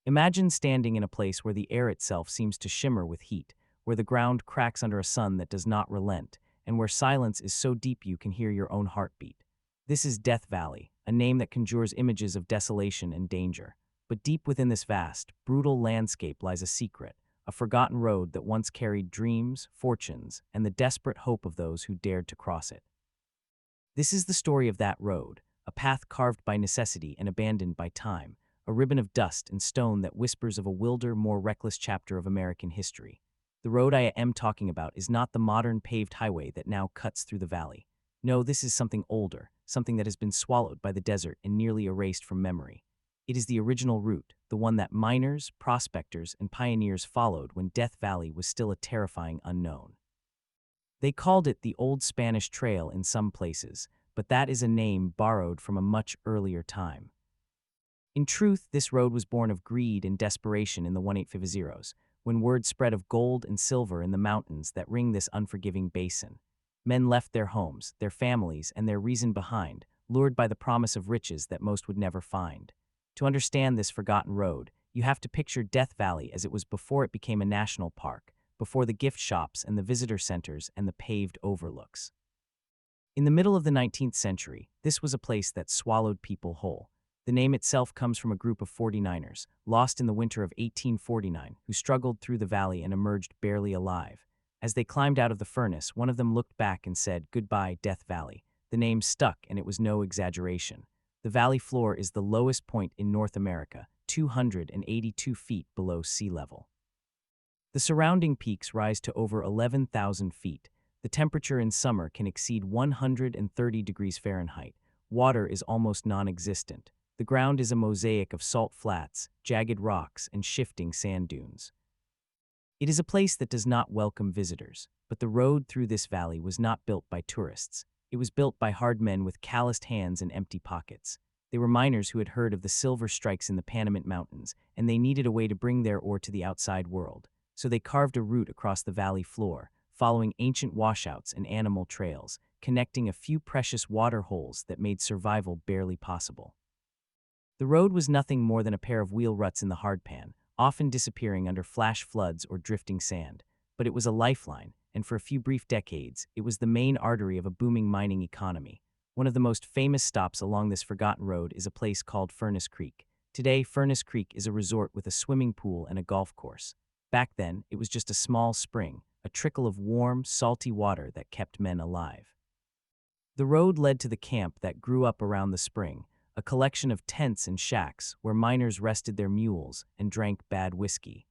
Imagine standing in a place where the air itself seems to shimmer with heat, where the ground cracks under a sun that does not relent, and where silence is so deep you can hear your own heartbeat. This is Death Valley, a name that conjures images of desolation and danger. But deep within this vast, brutal landscape lies a secret, a forgotten road that once carried dreams, fortunes, and the desperate hope of those who dared to cross it. This is the story of that road, a path carved by necessity and abandoned by time, a ribbon of dust and stone that whispers of a wilder, more reckless chapter of American history. The road I am talking about is not the modern paved highway that now cuts through the valley. No, this is something older, something that has been swallowed by the desert and nearly erased from memory. It is the original route, the one that miners, prospectors, and pioneers followed when Death Valley was still a terrifying unknown. They called it the Old Spanish Trail in some places, but that is a name borrowed from a much earlier time. In truth, this road was born of greed and desperation in the 1850s, when word spread of gold and silver in the mountains that ring this unforgiving basin. Men left their homes, their families, and their reason behind, lured by the promise of riches that most would never find. To understand this forgotten road, you have to picture Death Valley as it was before it became a national park, before the gift shops and the visitor centers and the paved overlooks. In the middle of the 19th century, this was a place that swallowed people whole. The name itself comes from a group of 49ers, lost in the winter of 1849, who struggled through the valley and emerged barely alive. As they climbed out of the furnace, one of them looked back and said, "Goodbye, Death Valley." The name stuck, and it was no exaggeration. The valley floor is the lowest point in North America, 282 feet below sea level. The surrounding peaks rise to over 11,000 feet. The temperature in summer can exceed 130 degrees Fahrenheit. Water is almost non-existent. The ground is a mosaic of salt flats, jagged rocks, and shifting sand dunes. It is a place that does not welcome visitors, but the road through this valley was not built by tourists. It was built by hard men with calloused hands and empty pockets. They were miners who had heard of the silver strikes in the Panamint Mountains, and they needed a way to bring their ore to the outside world. So they carved a route across the valley floor, following ancient washouts and animal trails, connecting a few precious water holes that made survival barely possible. The road was nothing more than a pair of wheel ruts in the hardpan, often disappearing under flash floods or drifting sand. But it was a lifeline, and for a few brief decades, it was the main artery of a booming mining economy. One of the most famous stops along this forgotten road is a place called Furnace Creek. Today, Furnace Creek is a resort with a swimming pool and a golf course. Back then, it was just a small spring, a trickle of warm, salty water that kept men alive. The road led to the camp that grew up around the spring, a collection of tents and shacks where miners rested their mules and drank bad whiskey.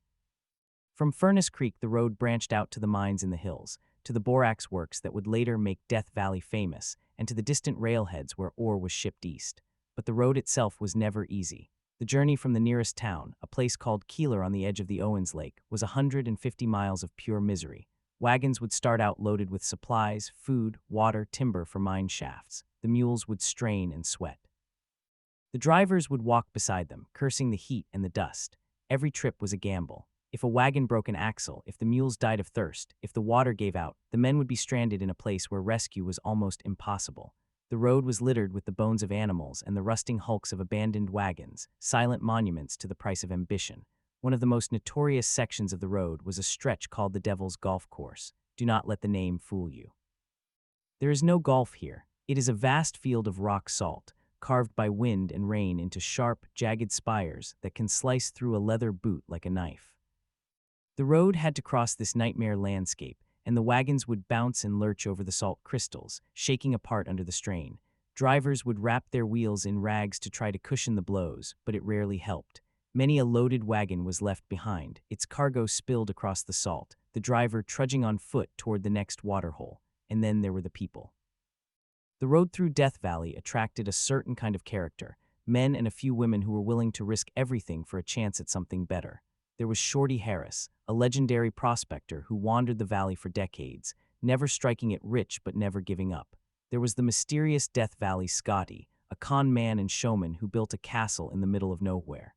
From Furnace Creek, the road branched out to the mines in the hills, to the borax works that would later make Death Valley famous, and to the distant railheads where ore was shipped east. But the road itself was never easy. The journey from the nearest town, a place called Keeler on the edge of the Owens Lake, was 150 miles of pure misery. Wagons would start out loaded with supplies, food, water, timber for mine shafts. The mules would strain and sweat. The drivers would walk beside them, cursing the heat and the dust. Every trip was a gamble. If a wagon broke an axle, if the mules died of thirst, if the water gave out, the men would be stranded in a place where rescue was almost impossible. The road was littered with the bones of animals and the rusting hulks of abandoned wagons, silent monuments to the price of ambition. One of the most notorious sections of the road was a stretch called the Devil's Golf Course. Do not let the name fool you. There is no golf here. It is a vast field of rock salt, carved by wind and rain into sharp, jagged spires that can slice through a leather boot like a knife. The road had to cross this nightmare landscape, and the wagons would bounce and lurch over the salt crystals, shaking apart under the strain. Drivers would wrap their wheels in rags to try to cushion the blows, but it rarely helped. Many a loaded wagon was left behind, its cargo spilled across the salt, the driver trudging on foot toward the next waterhole, and then there were the people. The road through Death Valley attracted a certain kind of character, men and a few women who were willing to risk everything for a chance at something better. There was Shorty Harris, a legendary prospector who wandered the valley for decades, never striking it rich but never giving up. There was the mysterious Death Valley Scotty, a con man and showman who built a castle in the middle of nowhere.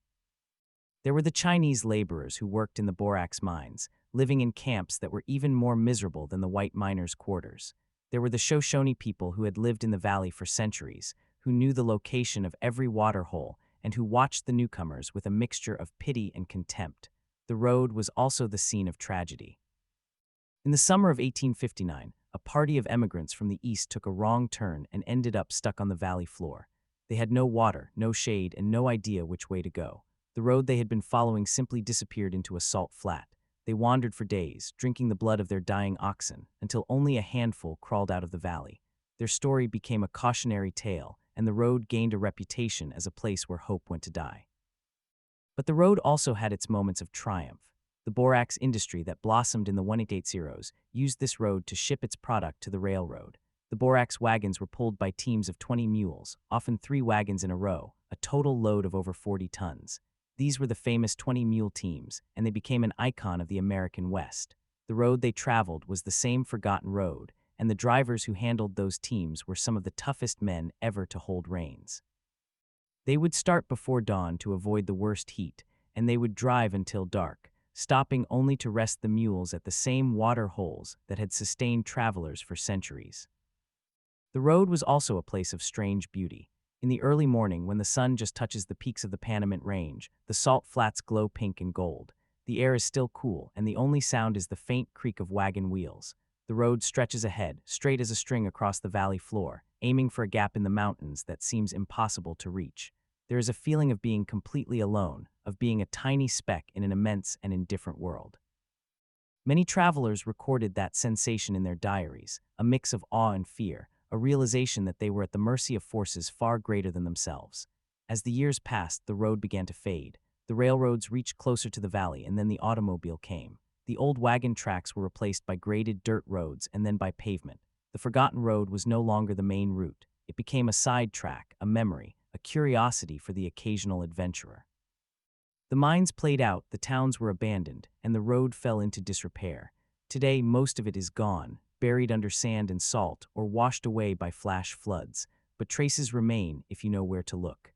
There were the Chinese laborers who worked in the borax mines, living in camps that were even more miserable than the white miners' quarters. There were the Shoshone people who had lived in the valley for centuries, who knew the location of every water hole and who watched the newcomers with a mixture of pity and contempt. The road was also the scene of tragedy. In the summer of 1859, a party of emigrants from the east took a wrong turn and ended up stuck on the valley floor. They had no water, no shade, and no idea which way to go. The road they had been following simply disappeared into a salt flat. They wandered for days, drinking the blood of their dying oxen, until only a handful crawled out of the valley. Their story became a cautionary tale, and the road gained a reputation as a place where hope went to die. But the road also had its moments of triumph. The borax industry that blossomed in the 1880s used this road to ship its product to the railroad. The borax wagons were pulled by teams of 20 mules, often 3 wagons in a row, a total load of over 40 tons. These were the famous 20-mule teams, and they became an icon of the American West. The road they traveled was the same forgotten road, and the drivers who handled those teams were some of the toughest men ever to hold reins. They would start before dawn to avoid the worst heat, and they would drive until dark, stopping only to rest the mules at the same water holes that had sustained travelers for centuries. The road was also a place of strange beauty. In the early morning, when the sun just touches the peaks of the Panamint Range, the salt flats glow pink and gold. The air is still cool, and the only sound is the faint creak of wagon wheels. The road stretches ahead, straight as a string across the valley floor, aiming for a gap in the mountains that seems impossible to reach. There is a feeling of being completely alone, of being a tiny speck in an immense and indifferent world. Many travelers recorded that sensation in their diaries, a mix of awe and fear, a realization that they were at the mercy of forces far greater than themselves. As the years passed, the road began to fade. The railroads reached closer to the valley, and then the automobile came. The old wagon tracks were replaced by graded dirt roads and then by pavement. The forgotten road was no longer the main route. It became a side track, a memory, a curiosity for the occasional adventurer. The mines played out, the towns were abandoned, and the road fell into disrepair. Today, most of it is gone, buried under sand and salt, or washed away by flash floods, but traces remain if you know where to look.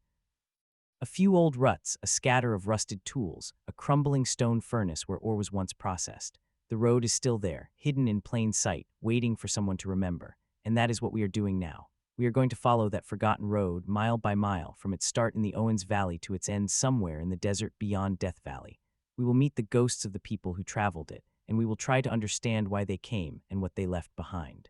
A few old ruts, a scatter of rusted tools, a crumbling stone furnace where ore was once processed. The road is still there, hidden in plain sight, waiting for someone to remember, and that is what we are doing now. We are going to follow that forgotten road, mile by mile, from its start in the Owens Valley to its end somewhere in the desert beyond Death Valley. We will meet the ghosts of the people who traveled it, and we will try to understand why they came and what they left behind.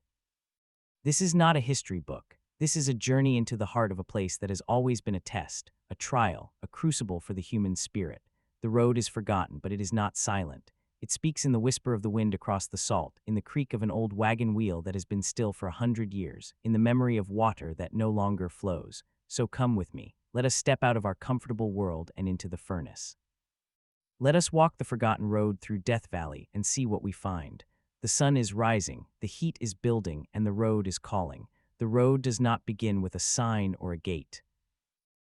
This is not a history book. This is a journey into the heart of a place that has always been a test, a trial, a crucible for the human spirit. The road is forgotten, but it is not silent. It speaks in the whisper of the wind across the salt, in the creak of an old wagon wheel that has been still for 100 years, in the memory of water that no longer flows. So come with me. Let us step out of our comfortable world and into the furnace. Let us walk the forgotten road through Death Valley and see what we find. The sun is rising, the heat is building, and the road is calling. The road does not begin with a sign or a gate.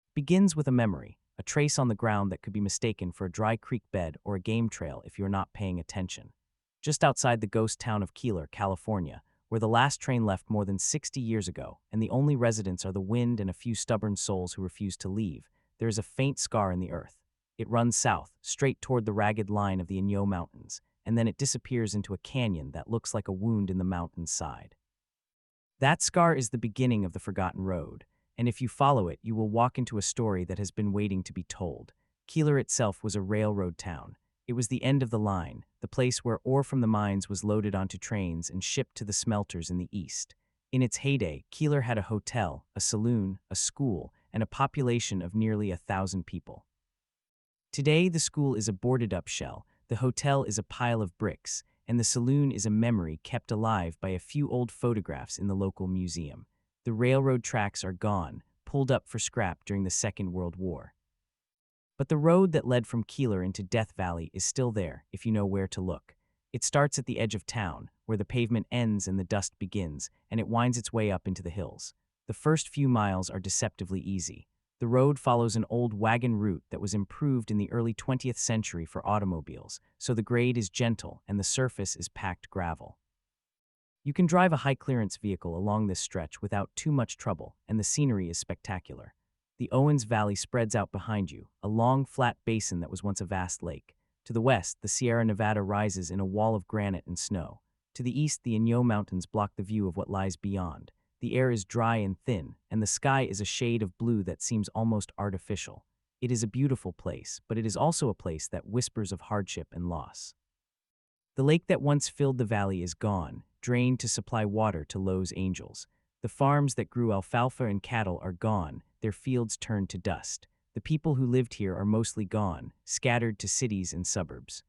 It begins with a memory, a trace on the ground that could be mistaken for a dry creek bed or a game trail if you are not paying attention. Just outside the ghost town of Keeler, California, where the last train left more than 60 years ago, and the only residents are the wind and a few stubborn souls who refuse to leave, there is a faint scar in the earth. It runs south, straight toward the ragged line of the Inyo Mountains, and then it disappears into a canyon that looks like a wound in the mountain's side. That scar is the beginning of the forgotten road, and if you follow it, you will walk into a story that has been waiting to be told. Keeler itself was a railroad town. It was the end of the line, the place where ore from the mines was loaded onto trains and shipped to the smelters in the east. In its heyday, Keeler had a hotel, a saloon, a school, and a population of nearly 1,000 people. Today, the school is a boarded-up shell, the hotel is a pile of bricks, and the saloon is a memory kept alive by a few old photographs in the local museum. The railroad tracks are gone, pulled up for scrap during the Second World War. But the road that led from Keeler into Death Valley is still there, if you know where to look. It starts at the edge of town, where the pavement ends and the dust begins, and it winds its way up into the hills. The first few miles are deceptively easy. The road follows an old wagon route that was improved in the early 20th century for automobiles, so the grade is gentle and the surface is packed gravel. You can drive a high-clearance vehicle along this stretch without too much trouble, and the scenery is spectacular. The Owens Valley spreads out behind you, a long, flat basin that was once a vast lake. To the west, the Sierra Nevada rises in a wall of granite and snow. To the east, the Inyo Mountains block the view of what lies beyond. The air is dry and thin, and the sky is a shade of blue that seems almost artificial. It is a beautiful place, but it is also a place that whispers of hardship and loss. The lake that once filled the valley is gone, drained to supply water to Lowe's Angels. The farms that grew alfalfa and cattle are gone, their fields turned to dust. The people who lived here are mostly gone, scattered to cities and suburbs.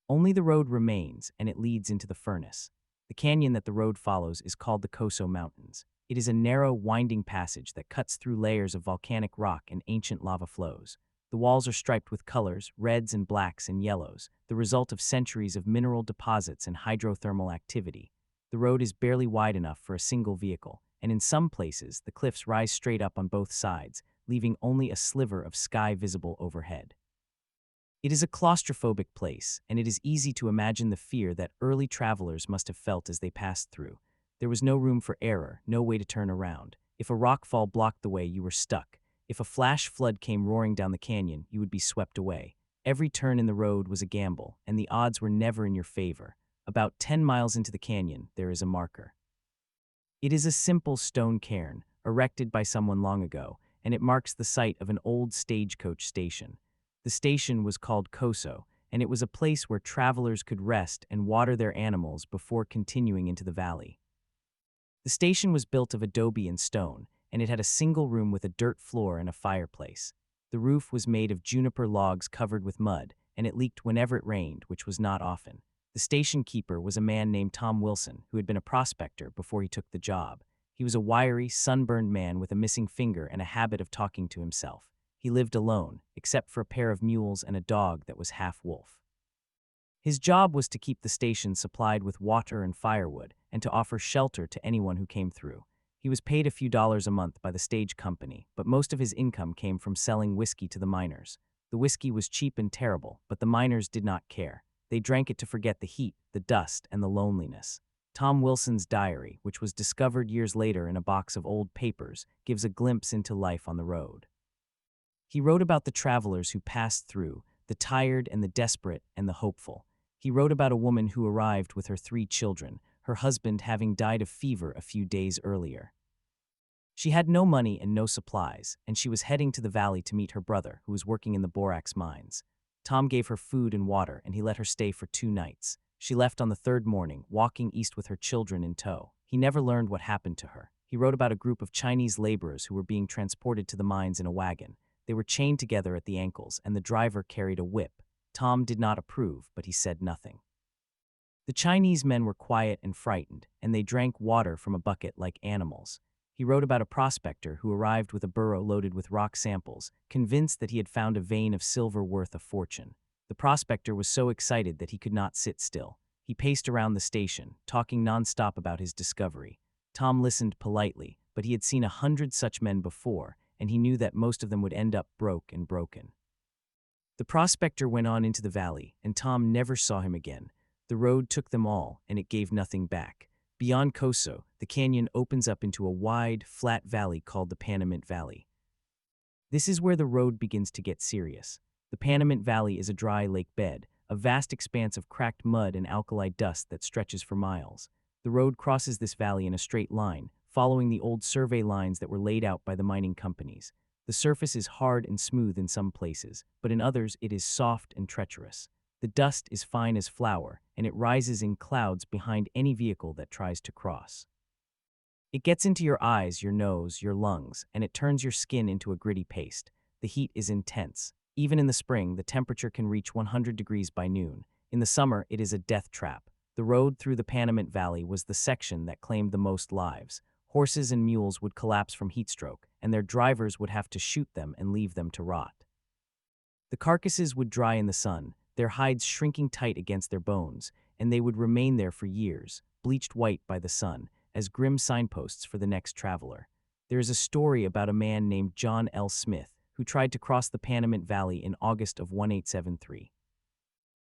Only the road remains, and it leads into the furnace. The canyon that the road follows is called the Coso Mountains. It is a narrow, winding passage that cuts through layers of volcanic rock and ancient lava flows. The walls are striped with colors, reds and blacks and yellows, the result of centuries of mineral deposits and hydrothermal activity. The road is barely wide enough for a single vehicle, and in some places, the cliffs rise straight up on both sides, leaving only a sliver of sky visible overhead. It is a claustrophobic place, and it is easy to imagine the fear that early travelers must have felt as they passed through. There was no room for error, no way to turn around. If a rockfall blocked the way, you were stuck. If a flash flood came roaring down the canyon, you would be swept away. Every turn in the road was a gamble, and the odds were never in your favor. About 10 miles into the canyon, there is a marker. It is a simple stone cairn, erected by someone long ago, and it marks the site of an old stagecoach station. The station was called Coso, and it was a place where travelers could rest and water their animals before continuing into the valley. The station was built of adobe and stone, and it had a single room with a dirt floor and a fireplace. The roof was made of juniper logs covered with mud, and it leaked whenever it rained, which was not often. The station keeper was a man named Tom Wilson, who had been a prospector before he took the job. He was a wiry, sunburned man with a missing finger and a habit of talking to himself. He lived alone, except for a pair of mules and a dog that was half wolf. His job was to keep the station supplied with water and firewood, and to offer shelter to anyone who came through. He was paid a few dollars a month by the stage company, but most of his income came from selling whiskey to the miners. The whiskey was cheap and terrible, but the miners did not care. They drank it to forget the heat, the dust, and the loneliness. Tom Wilson's diary, which was discovered years later in a box of old papers, gives a glimpse into life on the road. He wrote about the travelers who passed through, the tired and the desperate and the hopeful. He wrote about a woman who arrived with her 3 children, her husband having died of fever a few days earlier. She had no money and no supplies, and she was heading to the valley to meet her brother, who was working in the borax mines. Tom gave her food and water, and he let her stay for 2 nights. She left on the 3rd morning, walking east with her children in tow. He never learned what happened to her. He wrote about a group of Chinese laborers who were being transported to the mines in a wagon. They were chained together at the ankles, and the driver carried a whip. Tom did not approve, but he said nothing. The Chinese men were quiet and frightened, and they drank water from a bucket like animals. He wrote about a prospector who arrived with a burro loaded with rock samples, convinced that he had found a vein of silver worth a fortune. The prospector was so excited that he could not sit still. He paced around the station, talking nonstop about his discovery. Tom listened politely, but he had seen 100 such men before, and he knew that most of them would end up broke and broken. The prospector went on into the valley, and Tom never saw him again. The road took them all, and it gave nothing back. Beyond Coso, the canyon opens up into a wide, flat valley called the Panamint Valley. This is where the road begins to get serious. The Panamint Valley is a dry lake bed, a vast expanse of cracked mud and alkali dust that stretches for miles. The road crosses this valley in a straight line, following the old survey lines that were laid out by the mining companies. The surface is hard and smooth in some places, but in others it is soft and treacherous. The dust is fine as flour, and it rises in clouds behind any vehicle that tries to cross. It gets into your eyes, your nose, your lungs, and it turns your skin into a gritty paste. The heat is intense. Even in the spring, the temperature can reach 100 degrees by noon. In the summer, it is a death trap. The road through the Panamint Valley was the section that claimed the most lives. Horses and mules would collapse from heatstroke, and their drivers would have to shoot them and leave them to rot. The carcasses would dry in the sun, their hides shrinking tight against their bones, and they would remain there for years, bleached white by the sun, as grim signposts for the next traveler. There is a story about a man named John L. Smith, who tried to cross the Panamint Valley in August of 1873.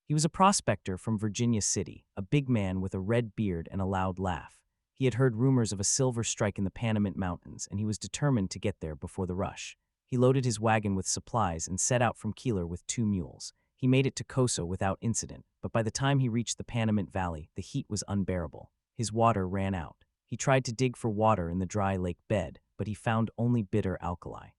He was a prospector from Virginia City, a big man with a red beard and a loud laugh. He had heard rumors of a silver strike in the Panamint Mountains, and he was determined to get there before the rush. He loaded his wagon with supplies and set out from Keeler with 2 mules. He made it to Coso without incident, but by the time he reached the Panamint Valley, the heat was unbearable. His water ran out. He tried to dig for water in the dry lake bed, but he found only bitter alkali.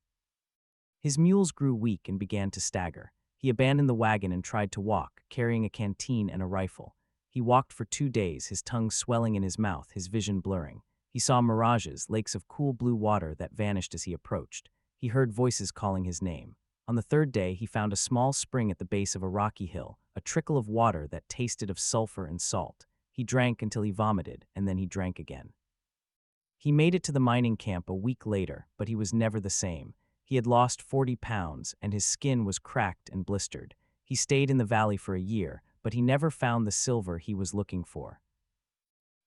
His mules grew weak and began to stagger. He abandoned the wagon and tried to walk, carrying a canteen and a rifle. He walked for 2 days, his tongue swelling in his mouth, his vision blurring. He saw mirages, lakes of cool blue water that vanished as he approached. He heard voices calling his name. On the third day, he found a small spring at the base of a rocky hill, a trickle of water that tasted of sulfur and salt. He drank until he vomited, and then he drank again. He made it to the mining camp a week later, but he was never the same. He had lost 40 pounds, and his skin was cracked and blistered. He stayed in the valley for a year, but he never found the silver he was looking for.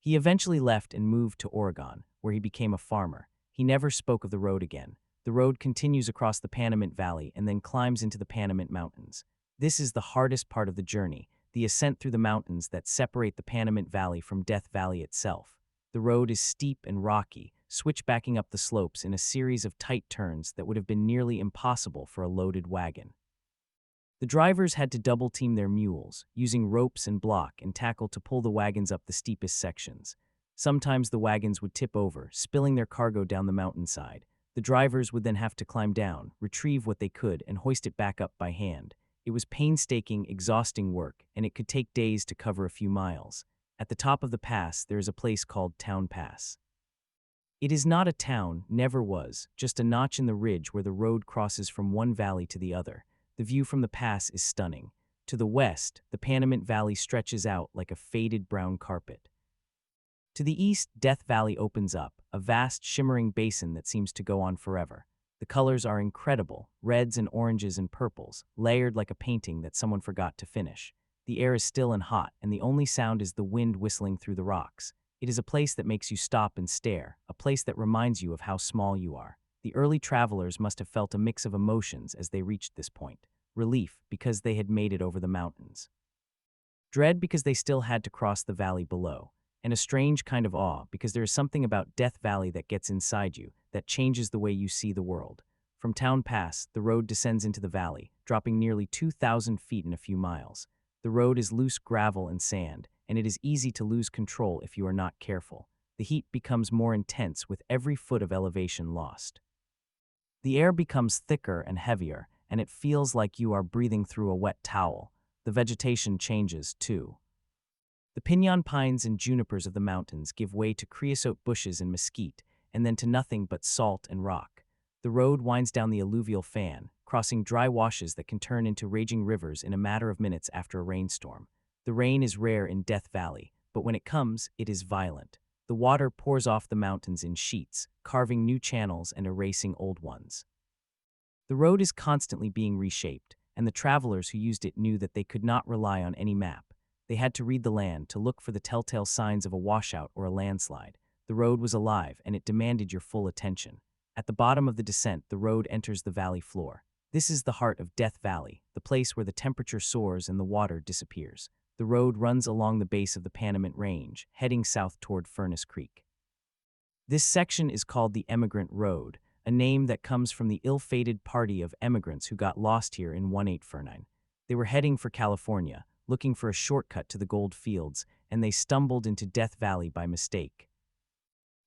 He eventually left and moved to Oregon, where he became a farmer. He never spoke of the road again. The road continues across the Panamint Valley and then climbs into the Panamint Mountains. This is the hardest part of the journey, the ascent through the mountains that separate the Panamint Valley from Death Valley itself. The road is steep and rocky, switchbacking up the slopes in a series of tight turns that would have been nearly impossible for a loaded wagon. The drivers had to double-team their mules, using ropes and block and tackle to pull the wagons up the steepest sections. Sometimes the wagons would tip over, spilling their cargo down the mountainside. The drivers would then have to climb down, retrieve what they could, and hoist it back up by hand. It was painstaking, exhausting work, and it could take days to cover a few miles. At the top of the pass, there is a place called Town Pass. It is not a town, never was, just a notch in the ridge where the road crosses from one valley to the other. The view from the pass is stunning. To the west, the Panamint Valley stretches out like a faded brown carpet. To the east, Death Valley opens up, a vast, shimmering basin that seems to go on forever. The colors are incredible, reds and oranges and purples, layered like a painting that someone forgot to finish. The air is still and hot, and the only sound is the wind whistling through the rocks. It is a place that makes you stop and stare, a place that reminds you of how small you are. The early travelers must have felt a mix of emotions as they reached this point. Relief, because they had made it over the mountains. Dread, because they still had to cross the valley below. And a strange kind of awe, because there is something about Death Valley that gets inside you, that changes the way you see the world. From Town Pass, the road descends into the valley, dropping nearly 2,000 feet in a few miles. The road is loose gravel and sand, and it is easy to lose control if you are not careful. The heat becomes more intense with every foot of elevation lost. The air becomes thicker and heavier, and it feels like you are breathing through a wet towel. The vegetation changes, too. The piñon pines and junipers of the mountains give way to creosote bushes and mesquite, and then to nothing but salt and rock. The road winds down the alluvial fan, crossing dry washes that can turn into raging rivers in a matter of minutes after a rainstorm. The rain is rare in Death Valley, but when it comes, it is violent. The water pours off the mountains in sheets, carving new channels and erasing old ones. The road is constantly being reshaped, and the travelers who used it knew that they could not rely on any map. They had to read the land to look for the telltale signs of a washout or a landslide. The road was alive, and it demanded your full attention. At the bottom of the descent, the road enters the valley floor. This is the heart of Death Valley, the place where the temperature soars and the water disappears. The road runs along the base of the Panamint Range, heading south toward Furnace Creek. This section is called the Emigrant Road, a name that comes from the ill-fated party of emigrants who got lost here in 1849. They were heading for California, looking for a shortcut to the gold fields, and they stumbled into Death Valley by mistake.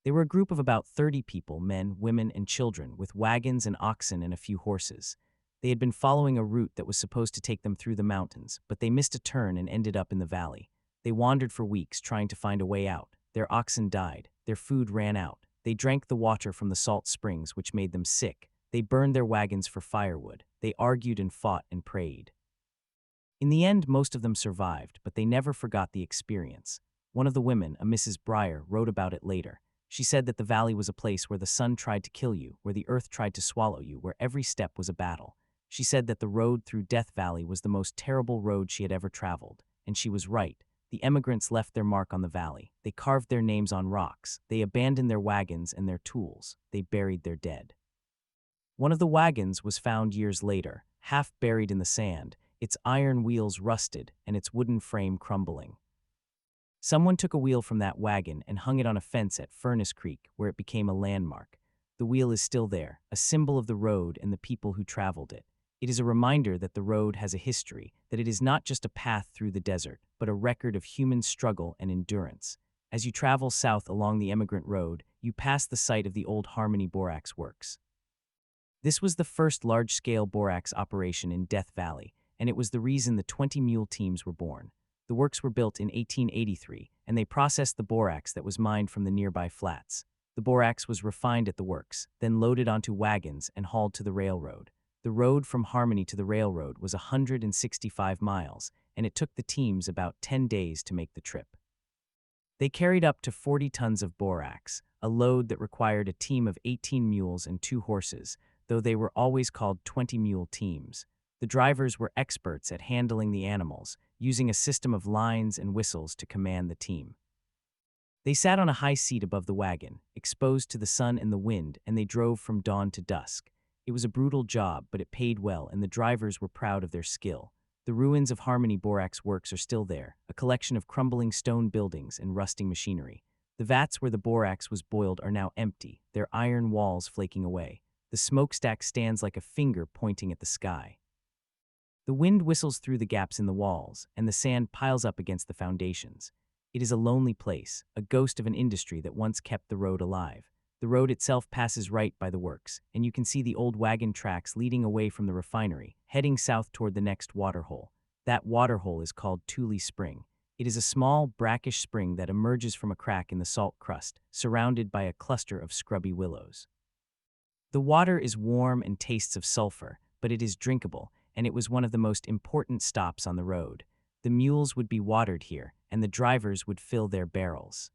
They were a group of about 30 people, men, women, and children, with wagons and oxen and a few horses. They had been following a route that was supposed to take them through the mountains, but they missed a turn and ended up in the valley. They wandered for weeks trying to find a way out. Their oxen died. Their food ran out. They drank the water from the salt springs, which made them sick. They burned their wagons for firewood. They argued and fought and prayed. In the end, most of them survived, but they never forgot the experience. One of the women, a Mrs. Breyer, wrote about it later. She said that the valley was a place where the sun tried to kill you, where the earth tried to swallow you, where every step was a battle. She said that the road through Death Valley was the most terrible road she had ever traveled, and she was right. The emigrants left their mark on the valley. They carved their names on rocks. They abandoned their wagons and their tools. They buried their dead. One of the wagons was found years later, half buried in the sand, its iron wheels rusted and its wooden frame crumbling. Someone took a wheel from that wagon and hung it on a fence at Furnace Creek, where it became a landmark. The wheel is still there, a symbol of the road and the people who traveled it. It is a reminder that the road has a history, that it is not just a path through the desert, but a record of human struggle and endurance. As you travel south along the Emigrant Road, you pass the site of the old Harmony Borax Works. This was the first large-scale borax operation in Death Valley, and it was the reason the 20-mule teams were born. The works were built in 1883, and they processed the borax that was mined from the nearby flats. The borax was refined at the works, then loaded onto wagons and hauled to the railroad. The road from Harmony to the railroad was 165 miles, and it took the teams about 10 days to make the trip. They carried up to 40 tons of borax, a load that required a team of 18 mules and 2 horses, though they were always called 20-mule teams. The drivers were experts at handling the animals, using a system of lines and whistles to command the team. They sat on a high seat above the wagon, exposed to the sun and the wind, and they drove from dawn to dusk. It was a brutal job, but it paid well, and the drivers were proud of their skill. The ruins of Harmony Borax Works are still there, a collection of crumbling stone buildings and rusting machinery. The vats where the borax was boiled are now empty, their iron walls flaking away. The smokestack stands like a finger pointing at the sky. The wind whistles through the gaps in the walls, and the sand piles up against the foundations. It is a lonely place, a ghost of an industry that once kept the road alive. The road itself passes right by the works, and you can see the old wagon tracks leading away from the refinery, heading south toward the next waterhole. That waterhole is called Tule Spring. It is a small, brackish spring that emerges from a crack in the salt crust, surrounded by a cluster of scrubby willows. The water is warm and tastes of sulfur, but it is drinkable, and it was one of the most important stops on the road. The mules would be watered here, and the drivers would fill their barrels.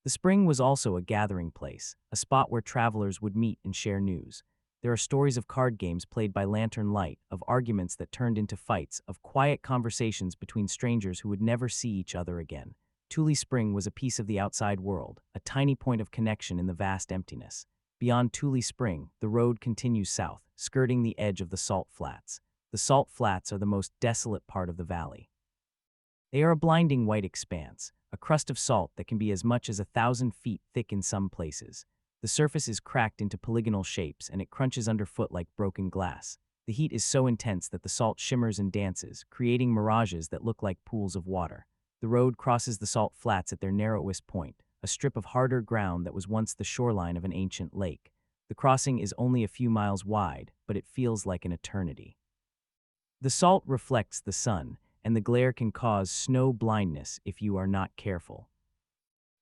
The spring was also a gathering place, a spot where travelers would meet and share news. There are stories of card games played by lantern light, of arguments that turned into fights, of quiet conversations between strangers who would never see each other again. Tule Spring was a piece of the outside world, a tiny point of connection in the vast emptiness. Beyond Tule Spring, the road continues south, skirting the edge of the salt flats. The salt flats are the most desolate part of the valley. They are a blinding white expanse, a crust of salt that can be as much as 1,000 feet thick in some places. The surface is cracked into polygonal shapes, and it crunches underfoot like broken glass. The heat is so intense that the salt shimmers and dances, creating mirages that look like pools of water. The road crosses the salt flats at their narrowest point, a strip of harder ground that was once the shoreline of an ancient lake. The crossing is only a few miles wide, but it feels like an eternity. The salt reflects the sun, and the glare can cause snow blindness if you are not careful.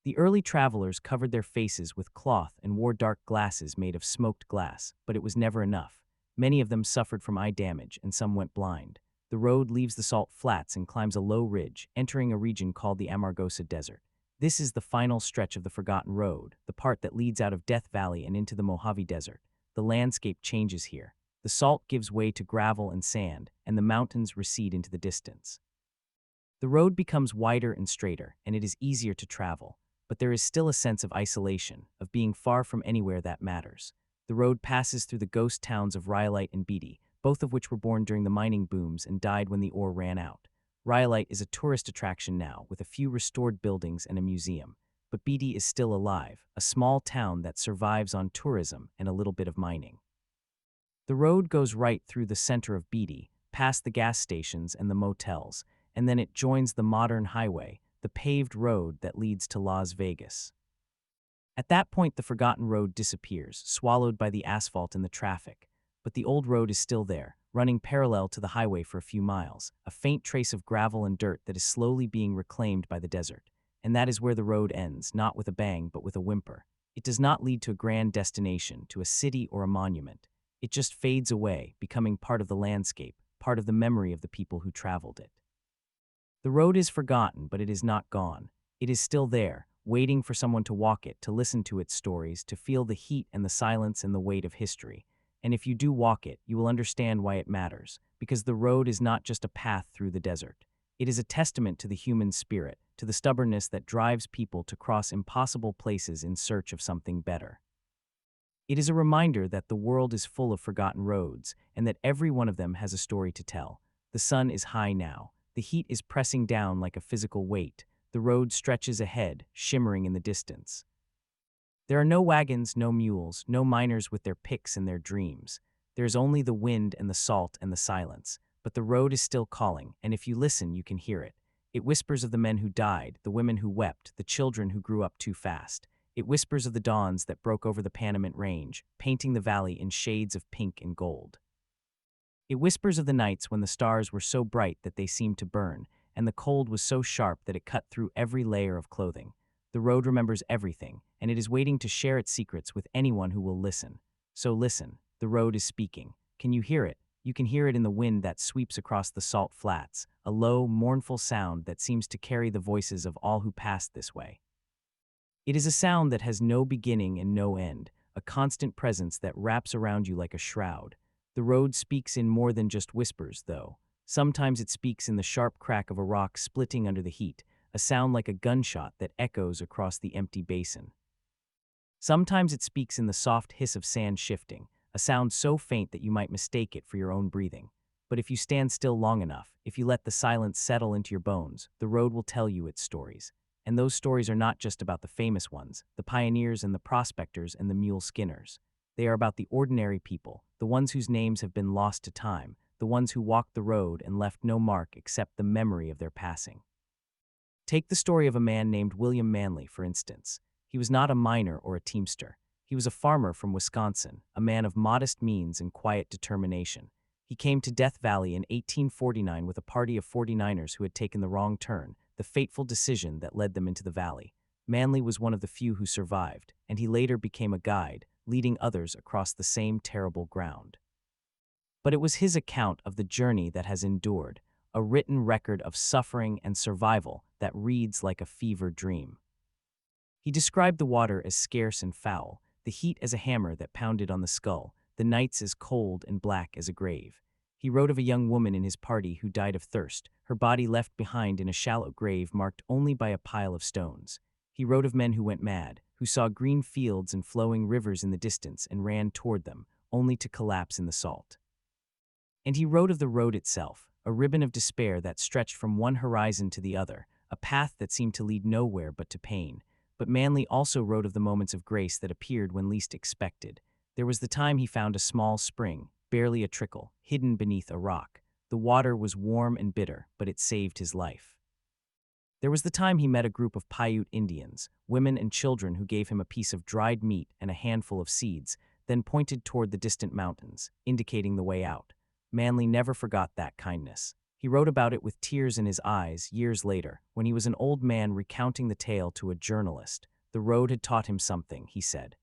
The early travelers covered their faces with cloth and wore dark glasses made of smoked glass, but it was never enough. Many of them suffered from eye damage, and some went blind. The road leaves the salt flats and climbs a low ridge, entering a region called the Amargosa Desert. This is the final stretch of the Forgotten Road, the part that leads out of Death Valley and into the Mojave Desert. The landscape changes here. The salt gives way to gravel and sand, and the mountains recede into the distance. The road becomes wider and straighter, and it is easier to travel, but there is still a sense of isolation, of being far from anywhere that matters. The road passes through the ghost towns of Rhyolite and Beatty, both of which were born during the mining booms and died when the ore ran out. Rhyolite is a tourist attraction now, with a few restored buildings and a museum, but Beatty is still alive, a small town that survives on tourism and a little bit of mining. The road goes right through the center of Beatty, past the gas stations and the motels, and then it joins the modern highway, the paved road that leads to Las Vegas. At that point, the Forgotten Road disappears, swallowed by the asphalt and the traffic. But the old road is still there, running parallel to the highway for a few miles, a faint trace of gravel and dirt that is slowly being reclaimed by the desert. And that is where the road ends, not with a bang, but with a whimper. It does not lead to a grand destination, to a city or a monument. It just fades away, becoming part of the landscape, part of the memory of the people who traveled it. The road is forgotten, but it is not gone. It is still there, waiting for someone to walk it, to listen to its stories, to feel the heat and the silence and the weight of history. And if you do walk it, you will understand why it matters, because the road is not just a path through the desert. It is a testament to the human spirit, to the stubbornness that drives people to cross impossible places in search of something better. It is a reminder that the world is full of forgotten roads, and that every one of them has a story to tell. The sun is high now. The heat is pressing down like a physical weight. The road stretches ahead, shimmering in the distance. There are no wagons, no mules, no miners with their picks and their dreams. There is only the wind and the salt and the silence. But the road is still calling, and if you listen, you can hear it. It whispers of the men who died, the women who wept, the children who grew up too fast. It whispers of the dawns that broke over the Panamint Range, painting the valley in shades of pink and gold. It whispers of the nights when the stars were so bright that they seemed to burn, and the cold was so sharp that it cut through every layer of clothing. The road remembers everything, and it is waiting to share its secrets with anyone who will listen. So listen, the road is speaking. Can you hear it? You can hear it in the wind that sweeps across the salt flats, a low, mournful sound that seems to carry the voices of all who passed this way. It is a sound that has no beginning and no end, a constant presence that wraps around you like a shroud. The road speaks in more than just whispers, though. Sometimes it speaks in the sharp crack of a rock splitting under the heat, a sound like a gunshot that echoes across the empty basin. Sometimes it speaks in the soft hiss of sand shifting, a sound so faint that you might mistake it for your own breathing. But if you stand still long enough, if you let the silence settle into your bones, the road will tell you its stories. And those stories are not just about the famous ones, the pioneers and the prospectors and the mule skinners. They are about the ordinary people, the ones whose names have been lost to time, the ones who walked the road and left no mark except the memory of their passing. Take the story of a man named William Manley, for instance. He was not a miner or a teamster. He was a farmer from Wisconsin, a man of modest means and quiet determination. He came to Death Valley in 1849 with a party of 49ers who had taken the wrong turn, the fateful decision that led them into the valley. Manley was one of the few who survived, and he later became a guide, leading others across the same terrible ground. But it was his account of the journey that has endured, a written record of suffering and survival that reads like a fever dream. He described the water as scarce and foul, the heat as a hammer that pounded on the skull, the nights as cold and black as a grave. He wrote of a young woman in his party who died of thirst, her body left behind in a shallow grave marked only by a pile of stones. He wrote of men who went mad, who saw green fields and flowing rivers in the distance and ran toward them, only to collapse in the salt. And he wrote of the road itself, a ribbon of despair that stretched from one horizon to the other, a path that seemed to lead nowhere but to pain. But Manley also wrote of the moments of grace that appeared when least expected. There was the time he found a small spring, barely a trickle, hidden beneath a rock. The water was warm and bitter, but it saved his life. There was the time he met a group of Paiute Indians, women and children who gave him a piece of dried meat and a handful of seeds, then pointed toward the distant mountains, indicating the way out. Manley never forgot that kindness. He wrote about it with tears in his eyes years later, when he was an old man recounting the tale to a journalist. The road had taught him something, he said.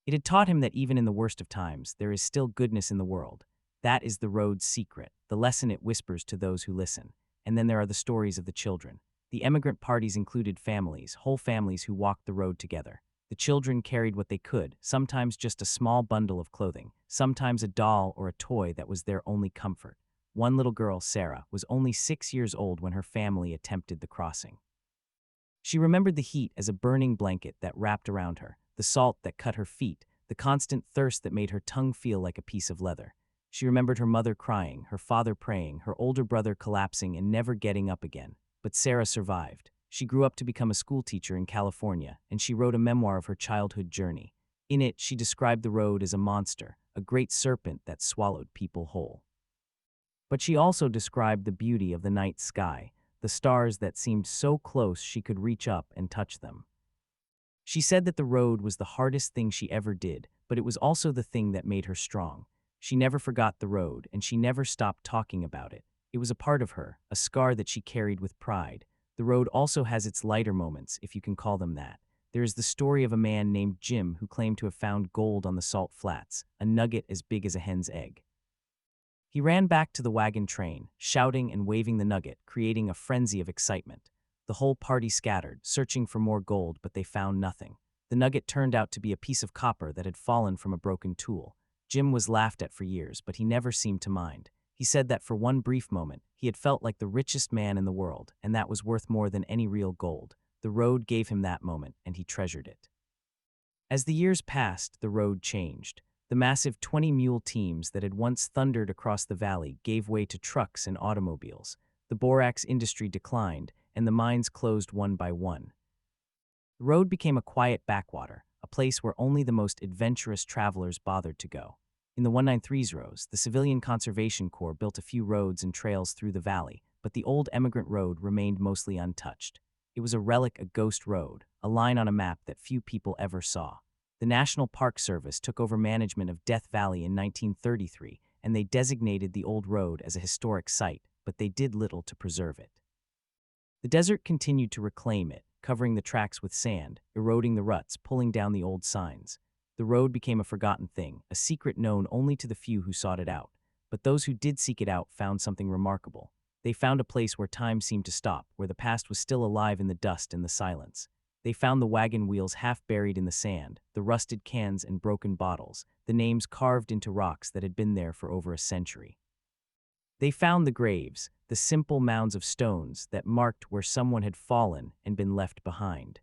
It had taught him that even in the worst of times, there is still goodness in the world. That is the road's secret, the lesson it whispers to those who listen. And then there are the stories of the children. The emigrant parties included families, whole families who walked the road together. The children carried what they could, sometimes just a small bundle of clothing, sometimes a doll or a toy that was their only comfort. One little girl, Sarah, was only 6 years old when her family attempted the crossing. She remembered the heat as a burning blanket that wrapped around her, the salt that cut her feet, the constant thirst that made her tongue feel like a piece of leather. She remembered her mother crying, her father praying, her older brother collapsing and never getting up again. But Sarah survived. She grew up to become a schoolteacher in California, and she wrote a memoir of her childhood journey. In it, she described the road as a monster, a great serpent that swallowed people whole. But she also described the beauty of the night sky, the stars that seemed so close she could reach up and touch them. She said that the road was the hardest thing she ever did, but it was also the thing that made her strong. She never forgot the road, and she never stopped talking about it. It was a part of her, a scar that she carried with pride. The road also has its lighter moments, if you can call them that. There is the story of a man named Jim who claimed to have found gold on the salt flats, a nugget as big as a hen's egg. He ran back to the wagon train, shouting and waving the nugget, creating a frenzy of excitement. The whole party scattered, searching for more gold, but they found nothing. The nugget turned out to be a piece of copper that had fallen from a broken tool. Jim was laughed at for years, but he never seemed to mind. He said that for one brief moment, he had felt like the richest man in the world, and that was worth more than any real gold. The road gave him that moment, and he treasured it. As the years passed, the road changed. The massive 20-mule teams that had once thundered across the valley gave way to trucks and automobiles. The borax industry declined, and the mines closed one by one. The road became a quiet backwater, a place where only the most adventurous travelers bothered to go. In the 193's rows, the Civilian Conservation Corps built a few roads and trails through the valley, but the old emigrant road remained mostly untouched. It was a relic, a ghost road, a line on a map that few people ever saw. The National Park Service took over management of Death Valley in 1933, and they designated the old road as a historic site, but they did little to preserve it. The desert continued to reclaim it, covering the tracks with sand, eroding the ruts, pulling down the old signs. The road became a forgotten thing, a secret known only to the few who sought it out. But those who did seek it out found something remarkable. They found a place where time seemed to stop, where the past was still alive in the dust and the silence. They found the wagon wheels half buried in the sand, the rusted cans and broken bottles, the names carved into rocks that had been there for over a century. They found the graves, the simple mounds of stones that marked where someone had fallen and been left behind.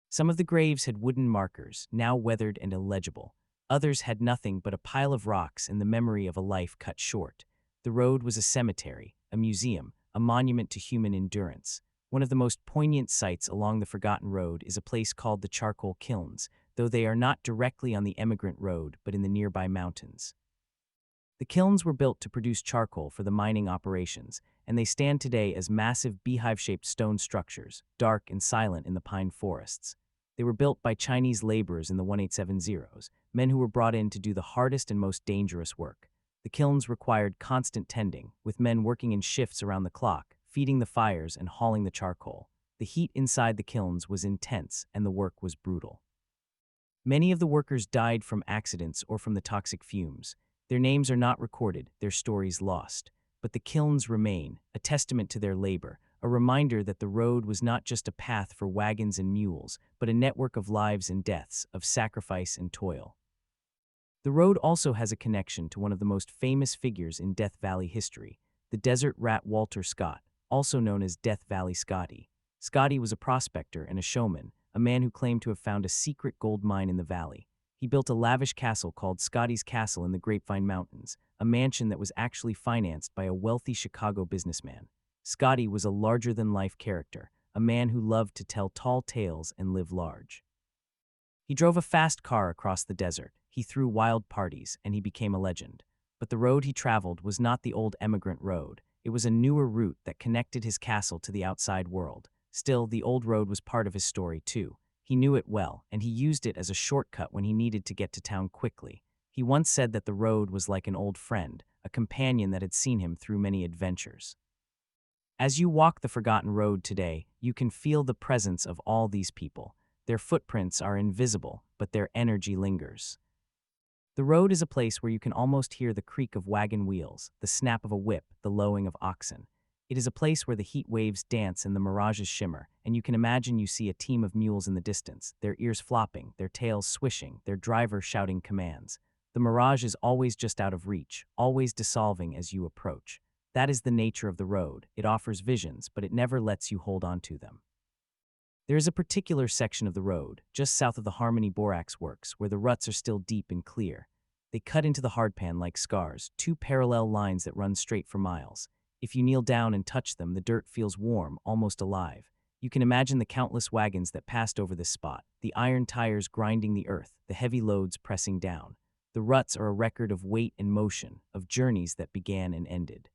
Some of the graves had wooden markers, now weathered and illegible. Others had nothing but a pile of rocks and the memory of a life cut short. The road was a cemetery, a museum, a monument to human endurance. One of the most poignant sights along the forgotten road is a place called the Charcoal Kilns, though they are not directly on the emigrant road but in the nearby mountains. The kilns were built to produce charcoal for the mining operations, and they stand today as massive beehive-shaped stone structures, dark and silent in the pine forests. They were built by Chinese laborers in the 1870s, men who were brought in to do the hardest and most dangerous work. The kilns required constant tending, with men working in shifts around the clock, feeding the fires and hauling the charcoal. The heat inside the kilns was intense, and the work was brutal. Many of the workers died from accidents or from the toxic fumes. Their names are not recorded, their stories lost. But the kilns remain, a testament to their labor, a reminder that the road was not just a path for wagons and mules, but a network of lives and deaths, of sacrifice and toil. The road also has a connection to one of the most famous figures in Death Valley history, the desert rat Walter Scott, also known as Death Valley Scotty. Scotty was a prospector and a showman, a man who claimed to have found a secret gold mine in the valley. He built a lavish castle called Scotty's Castle in the Grapevine Mountains, a mansion that was actually financed by a wealthy Chicago businessman. Scotty was a larger-than-life character, a man who loved to tell tall tales and live large. He drove a fast car across the desert, he threw wild parties, and he became a legend. But the road he traveled was not the old emigrant road. It was a newer route that connected his castle to the outside world. Still, the old road was part of his story, too. He knew it well, and he used it as a shortcut when he needed to get to town quickly. He once said that the road was like an old friend, a companion that had seen him through many adventures. As you walk the forgotten road today, you can feel the presence of all these people. Their footprints are invisible, but their energy lingers. The road is a place where you can almost hear the creak of wagon wheels, the snap of a whip, the lowing of oxen. It is a place where the heat waves dance and the mirages shimmer, and you can imagine you see a team of mules in the distance, their ears flopping, their tails swishing, their driver shouting commands. The mirage is always just out of reach, always dissolving as you approach. That is the nature of the road. It offers visions, but it never lets you hold on to them. There is a particular section of the road, just south of the Harmony Borax Works, where the ruts are still deep and clear. They cut into the hardpan like scars, two parallel lines that run straight for miles. If you kneel down and touch them, the dirt feels warm, almost alive. You can imagine the countless wagons that passed over this spot, the iron tires grinding the earth, the heavy loads pressing down. The ruts are a record of weight and motion, of journeys that began and ended.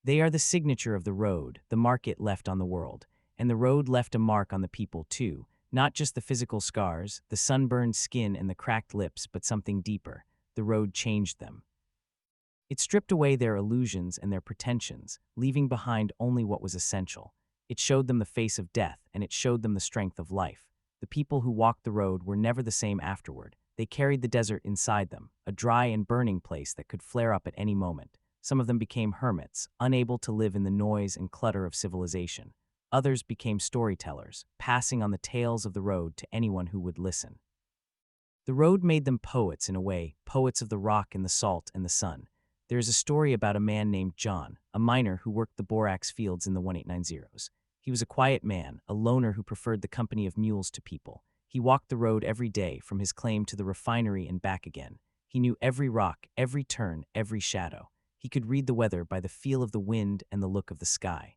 They are the signature of the road, the mark it left on the world. And the road left a mark on the people too, not just the physical scars, the sunburned skin and the cracked lips, but something deeper. The road changed them. It stripped away their illusions and their pretensions, leaving behind only what was essential. It showed them the face of death, and it showed them the strength of life. The people who walked the road were never the same afterward. They carried the desert inside them, a dry and burning place that could flare up at any moment. Some of them became hermits, unable to live in the noise and clutter of civilization. Others became storytellers, passing on the tales of the road to anyone who would listen. The road made them poets in a way, poets of the rock and the salt and the sun. There is a story about a man named John, a miner who worked the borax fields in the 1890s. He was a quiet man, a loner who preferred the company of mules to people. He walked the road every day, from his claim to the refinery and back again. He knew every rock, every turn, every shadow. He could read the weather by the feel of the wind and the look of the sky.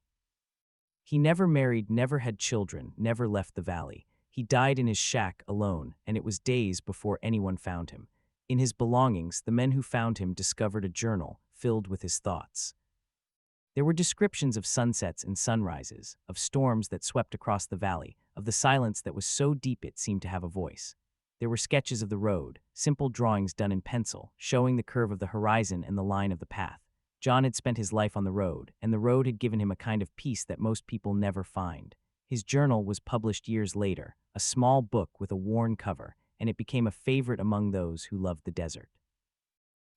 He never married, never had children, never left the valley. He died in his shack alone, and it was days before anyone found him. In his belongings, the men who found him discovered a journal filled with his thoughts. There were descriptions of sunsets and sunrises, of storms that swept across the valley, of the silence that was so deep it seemed to have a voice. There were sketches of the road, simple drawings done in pencil, showing the curve of the horizon and the line of the path. John had spent his life on the road, and the road had given him a kind of peace that most people never find. His journal was published years later, a small book with a worn cover, and it became a favorite among those who loved the desert.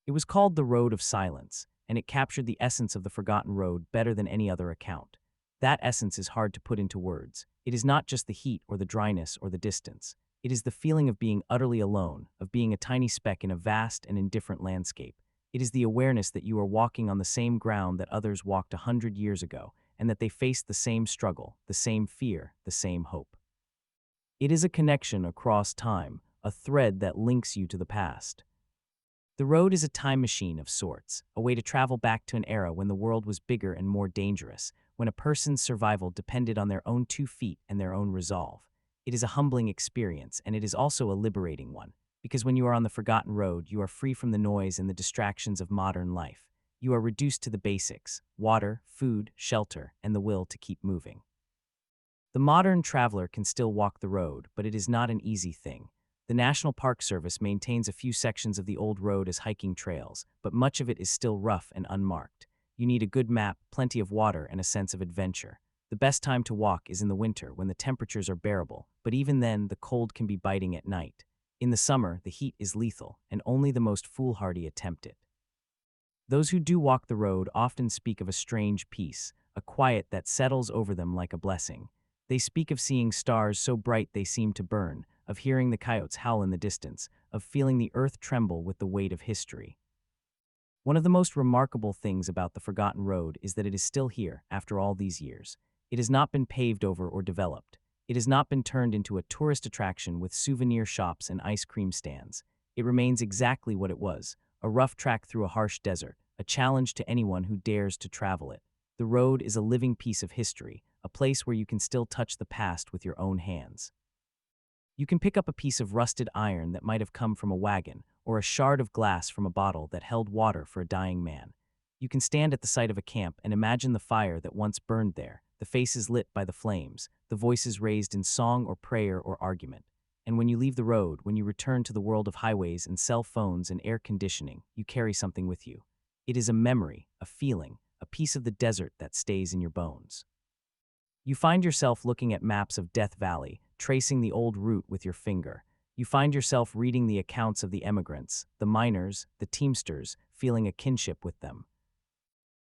It was called The Road of Silence, and it captured the essence of the forgotten road better than any other account. That essence is hard to put into words. It is not just the heat or the dryness or the distance. It is the feeling of being utterly alone, of being a tiny speck in a vast and indifferent landscape. It is the awareness that you are walking on the same ground that others walked 100 years ago, and that they faced the same struggle, the same fear, the same hope. It is a connection across time, a thread that links you to the past. The road is a time machine of sorts, a way to travel back to an era when the world was bigger and more dangerous, when a person's survival depended on their own 2 feet and their own resolve. It is a humbling experience, and it is also a liberating one, because when you are on the forgotten road, you are free from the noise and the distractions of modern life. You are reduced to the basics: water, food, shelter, and the will to keep moving. The modern traveler can still walk the road, but it is not an easy thing. The National Park Service maintains a few sections of the old road as hiking trails, but much of it is still rough and unmarked. You need a good map, plenty of water, and a sense of adventure. The best time to walk is in the winter when the temperatures are bearable, but even then the cold can be biting at night. In the summer, the heat is lethal, and only the most foolhardy attempt it. Those who do walk the road often speak of a strange peace, a quiet that settles over them like a blessing. They speak of seeing stars so bright they seem to burn, of hearing the coyotes howl in the distance, of feeling the earth tremble with the weight of history. One of the most remarkable things about the Forgotten Road is that it is still here after all these years. It has not been paved over or developed. It has not been turned into a tourist attraction with souvenir shops and ice cream stands. It remains exactly what it was: a rough track through a harsh desert, a challenge to anyone who dares to travel it. The road is a living piece of history, a place where you can still touch the past with your own hands. You can pick up a piece of rusted iron that might have come from a wagon, or a shard of glass from a bottle that held water for a dying man. You can stand at the site of a camp and imagine the fire that once burned there, the faces lit by the flames, the voices raised in song or prayer or argument. And when you leave the road, when you return to the world of highways and cell phones and air conditioning, you carry something with you. It is a memory, a feeling, a piece of the desert that stays in your bones. You find yourself looking at maps of Death Valley, tracing the old route with your finger. You find yourself reading the accounts of the emigrants, the miners, the teamsters, feeling a kinship with them.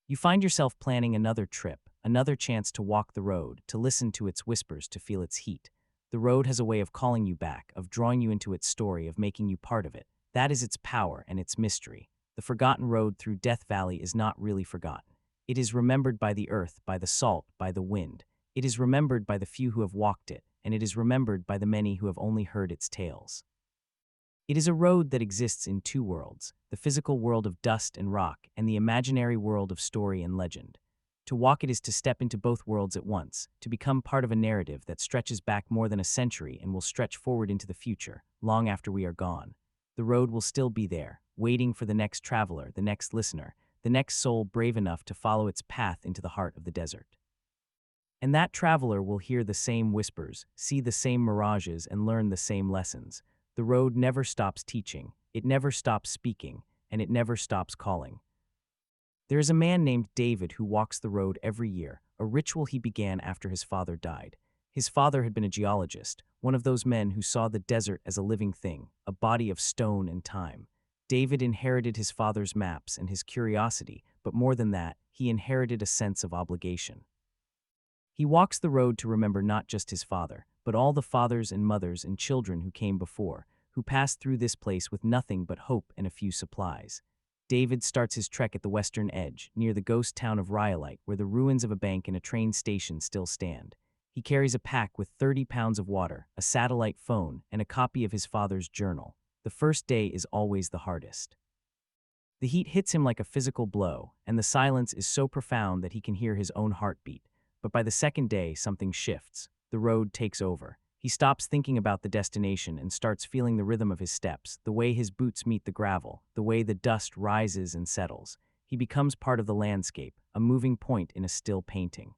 You find yourself planning another trip, another chance to walk the road, to listen to its whispers, to feel its heat. The road has a way of calling you back, of drawing you into its story, of making you part of it. That is its power and its mystery. The forgotten road through Death Valley is not really forgotten. It is remembered by the earth, by the salt, by the wind. It is remembered by the few who have walked it, and it is remembered by the many who have only heard its tales. It is a road that exists in two worlds: the physical world of dust and rock, and the imaginary world of story and legend. To walk it is to step into both worlds at once, to become part of a narrative that stretches back more than a century and will stretch forward into the future, long after we are gone. The road will still be there, waiting for the next traveler, the next listener, the next soul brave enough to follow its path into the heart of the desert. And that traveler will hear the same whispers, see the same mirages, and learn the same lessons. The road never stops teaching, it never stops speaking, and it never stops calling. There is a man named David who walks the road every year, a ritual he began after his father died. His father had been a geologist, one of those men who saw the desert as a living thing, a body of stone and time. David inherited his father's maps and his curiosity, but more than that, he inherited a sense of obligation. He walks the road to remember not just his father, but all the fathers and mothers and children who came before, who passed through this place with nothing but hope and a few supplies. David starts his trek at the western edge, near the ghost town of Rhyolite, where the ruins of a bank and a train station still stand. He carries a pack with 30 pounds of water, a satellite phone, and a copy of his father's journal. The first day is always the hardest. The heat hits him like a physical blow, and the silence is so profound that he can hear his own heartbeat. But by the second day, something shifts. The road takes over. He stops thinking about the destination and starts feeling the rhythm of his steps, the way his boots meet the gravel, the way the dust rises and settles. He becomes part of the landscape, a moving point in a still painting.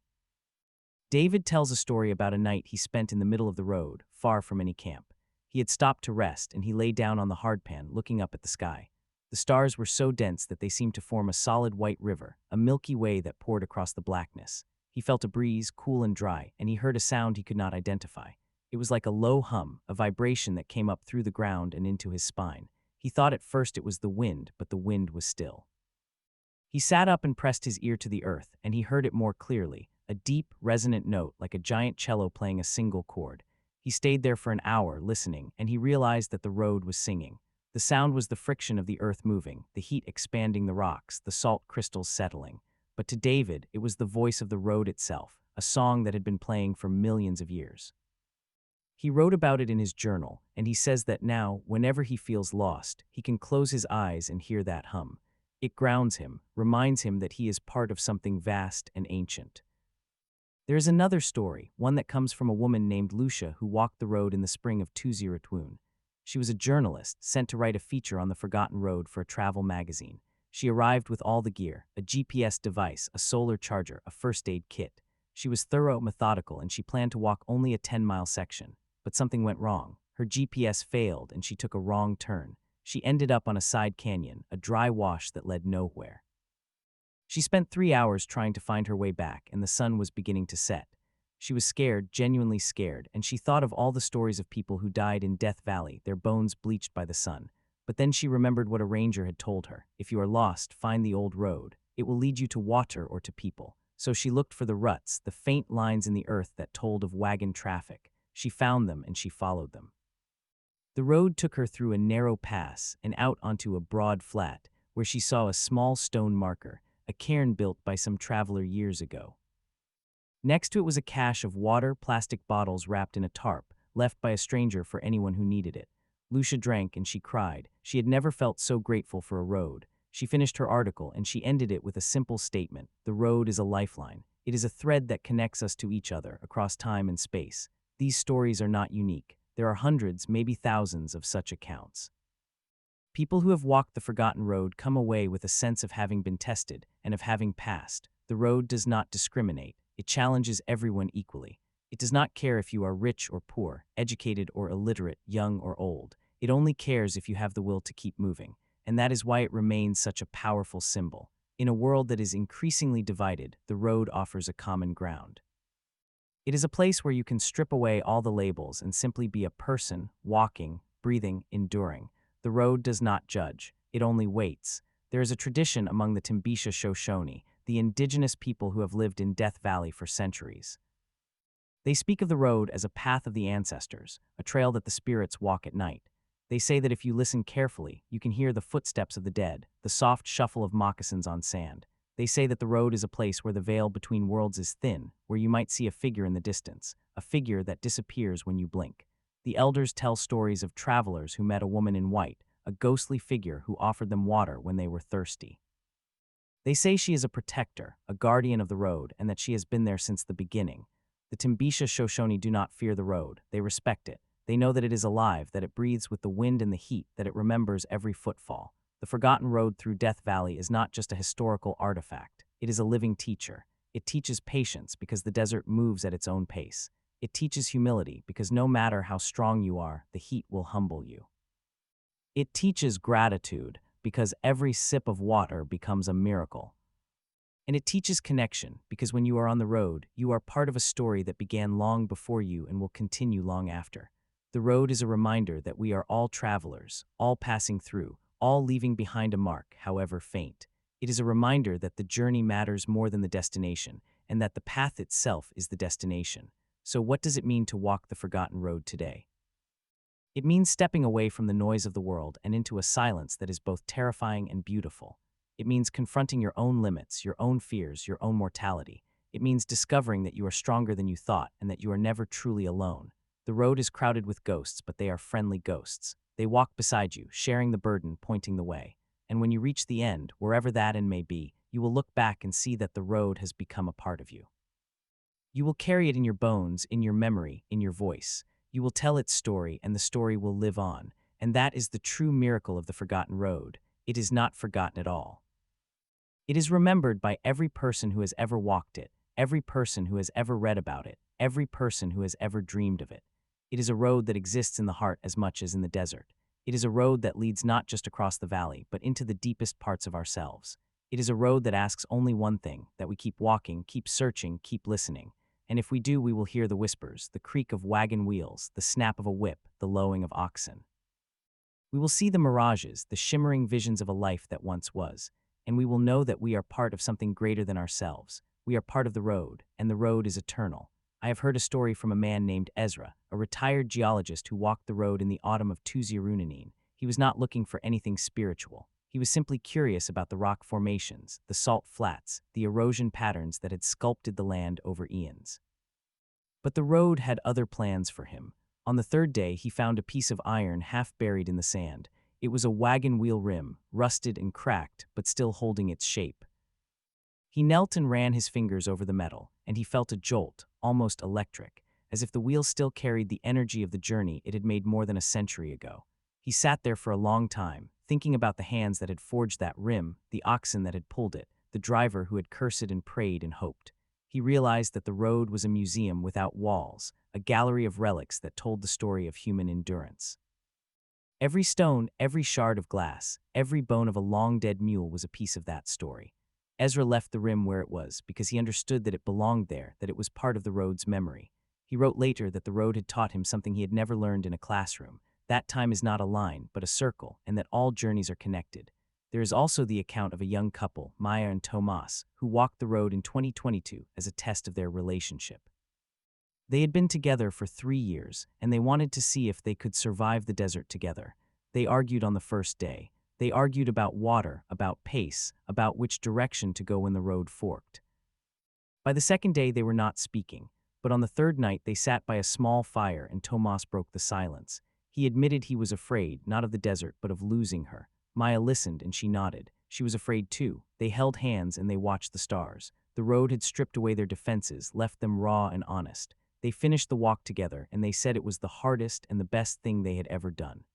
David tells a story about a night he spent in the middle of the road, far from any camp. He had stopped to rest, and he lay down on the hardpan, looking up at the sky. The stars were so dense that they seemed to form a solid white river, a milky way that poured across the blackness. He felt a breeze, cool and dry, and he heard a sound he could not identify. It was like a low hum, a vibration that came up through the ground and into his spine. He thought at first it was the wind, but the wind was still. He sat up and pressed his ear to the earth, and he heard it more clearly, a deep, resonant note like a giant cello playing a single chord. He stayed there for an hour, listening, and he realized that the road was singing. The sound was the friction of the earth moving, the heat expanding the rocks, the salt crystals settling. But to David, it was the voice of the road itself, a song that had been playing for millions of years. He wrote about it in his journal, and he says that now, whenever he feels lost, he can close his eyes and hear that hum. It grounds him, reminds him that he is part of something vast and ancient. There is another story, one that comes from a woman named Lucia who walked the road in the spring of 2021. She was a journalist sent to write a feature on the forgotten road for a travel magazine. She arrived with all the gear, a GPS device, a solar charger, a first aid kit. She was thorough, methodical, and she planned to walk only a 10-mile section. But something went wrong. Her GPS failed and she took a wrong turn. She ended up on a side canyon, a dry wash that led nowhere. She spent 3 hours trying to find her way back, and the sun was beginning to set. She was scared, genuinely scared, and she thought of all the stories of people who died in Death Valley, their bones bleached by the sun. But then she remembered what a ranger had told her. If you are lost, find the old road. It will lead you to water or to people. So she looked for the ruts, the faint lines in the earth that told of wagon traffic. She found them and she followed them. The road took her through a narrow pass and out onto a broad flat, where she saw a small stone marker, a cairn built by some traveler years ago. Next to it was a cache of water, plastic bottles wrapped in a tarp, left by a stranger for anyone who needed it. Lucia drank and she cried. She had never felt so grateful for a road. She finished her article and she ended it with a simple statement. The road is a lifeline. It is a thread that connects us to each other across time and space. These stories are not unique. There are hundreds, maybe thousands of such accounts. People who have walked the forgotten road come away with a sense of having been tested and of having passed. The road does not discriminate. It challenges everyone equally. It does not care if you are rich or poor, educated or illiterate, young or old. It only cares if you have the will to keep moving. And that is why it remains such a powerful symbol. In a world that is increasingly divided, the road offers a common ground. It is a place where you can strip away all the labels and simply be a person, walking, breathing, enduring. The road does not judge. It only waits. There is a tradition among the Timbisha Shoshone, the indigenous people who have lived in Death Valley for centuries. They speak of the road as a path of the ancestors, a trail that the spirits walk at night. They say that if you listen carefully, you can hear the footsteps of the dead, the soft shuffle of moccasins on sand. They say that the road is a place where the veil between worlds is thin, where you might see a figure in the distance, a figure that disappears when you blink. The elders tell stories of travelers who met a woman in white, a ghostly figure who offered them water when they were thirsty. They say she is a protector, a guardian of the road, and that she has been there since the beginning. The Timbisha Shoshone do not fear the road. They respect it. They know that it is alive, that it breathes with the wind and the heat, that it remembers every footfall. The forgotten road through Death Valley is not just a historical artifact. It is a living teacher. It teaches patience because the desert moves at its own pace. It teaches humility because no matter how strong you are, the heat will humble you. It teaches gratitude because every sip of water becomes a miracle. And it teaches connection because when you are on the road, you are part of a story that began long before you and will continue long after. The road is a reminder that we are all travelers, all passing through, all leaving behind a mark, however faint. It is a reminder that the journey matters more than the destination, and that the path itself is the destination. So what does it mean to walk the forgotten road today? It means stepping away from the noise of the world and into a silence that is both terrifying and beautiful. It means confronting your own limits, your own fears, your own mortality. It means discovering that you are stronger than you thought and that you are never truly alone. The road is crowded with ghosts, but they are friendly ghosts. They walk beside you, sharing the burden, pointing the way. And when you reach the end, wherever that end may be, you will look back and see that the road has become a part of you. You will carry it in your bones, in your memory, in your voice. You will tell its story, and the story will live on. And that is the true miracle of the forgotten road. It is not forgotten at all. It is remembered by every person who has ever walked it, every person who has ever read about it, every person who has ever dreamed of it. It is a road that exists in the heart as much as in the desert. It is a road that leads not just across the valley, but into the deepest parts of ourselves. It is a road that asks only one thing, that we keep walking, keep searching, keep listening. And if we do, we will hear the whispers, the creak of wagon wheels, the snap of a whip, the lowing of oxen. We will see the mirages, the shimmering visions of a life that once was, and we will know that we are part of something greater than ourselves. We are part of the road, and the road is eternal. I have heard a story from a man named Ezra, a retired geologist who walked the road in the autumn of 2019. He was not looking for anything spiritual. He was simply curious about the rock formations, the salt flats, the erosion patterns that had sculpted the land over eons. But the road had other plans for him. On the third day, he found a piece of iron half buried in the sand. It was a wagon wheel rim, rusted and cracked, but still holding its shape. He knelt and ran his fingers over the metal, and he felt a jolt, almost electric, as if the wheel still carried the energy of the journey it had made more than a century ago. He sat there for a long time, thinking about the hands that had forged that rim, the oxen that had pulled it, the driver who had cursed and prayed and hoped. He realized that the road was a museum without walls, a gallery of relics that told the story of human endurance. Every stone, every shard of glass, every bone of a long-dead mule was a piece of that story. Ezra left the rim where it was because he understood that it belonged there, that it was part of the road's memory. He wrote later that the road had taught him something he had never learned in a classroom. That time is not a line, but a circle, and that all journeys are connected. There is also the account of a young couple, Maya and Tomas, who walked the road in 2022 as a test of their relationship. They had been together for 3 years, and they wanted to see if they could survive the desert together. They argued on the first day. They argued about water, about pace, about which direction to go when the road forked. By the second day, they were not speaking, but on the third night, they sat by a small fire and Tomas broke the silence. He admitted he was afraid, not of the desert, but of losing her. Maya listened and she nodded. She was afraid too. They held hands and they watched the stars. The road had stripped away their defenses, left them raw and honest. They finished the walk together and they said it was the hardest and the best thing they had ever done.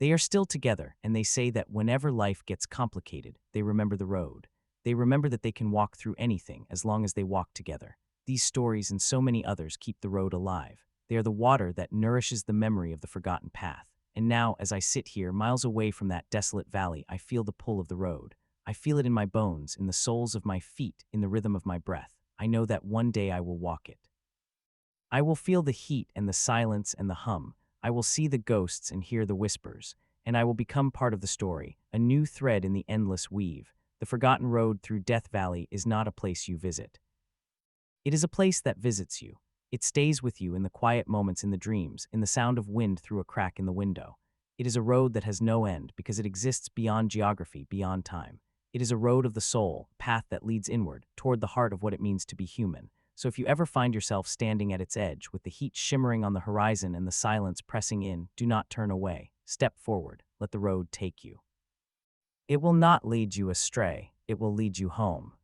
They are still together, and they say that whenever life gets complicated, they remember the road. They remember that they can walk through anything as long as they walk together. These stories and so many others keep the road alive. They are the water that nourishes the memory of the forgotten path. And now, as I sit here, miles away from that desolate valley, I feel the pull of the road. I feel it in my bones, in the soles of my feet, in the rhythm of my breath. I know that one day I will walk it. I will feel the heat and the silence and the hum. I will see the ghosts and hear the whispers, and I will become part of the story, a new thread in the endless weave. The forgotten road through Death Valley is not a place you visit. It is a place that visits you. It stays with you in the quiet moments in the dreams, in the sound of wind through a crack in the window. It is a road that has no end because it exists beyond geography, beyond time. It is a road of the soul, a path that leads inward, toward the heart of what it means to be human. So if you ever find yourself standing at its edge, with the heat shimmering on the horizon and the silence pressing in, do not turn away. Step forward. Let the road take you. It will not lead you astray. It will lead you home.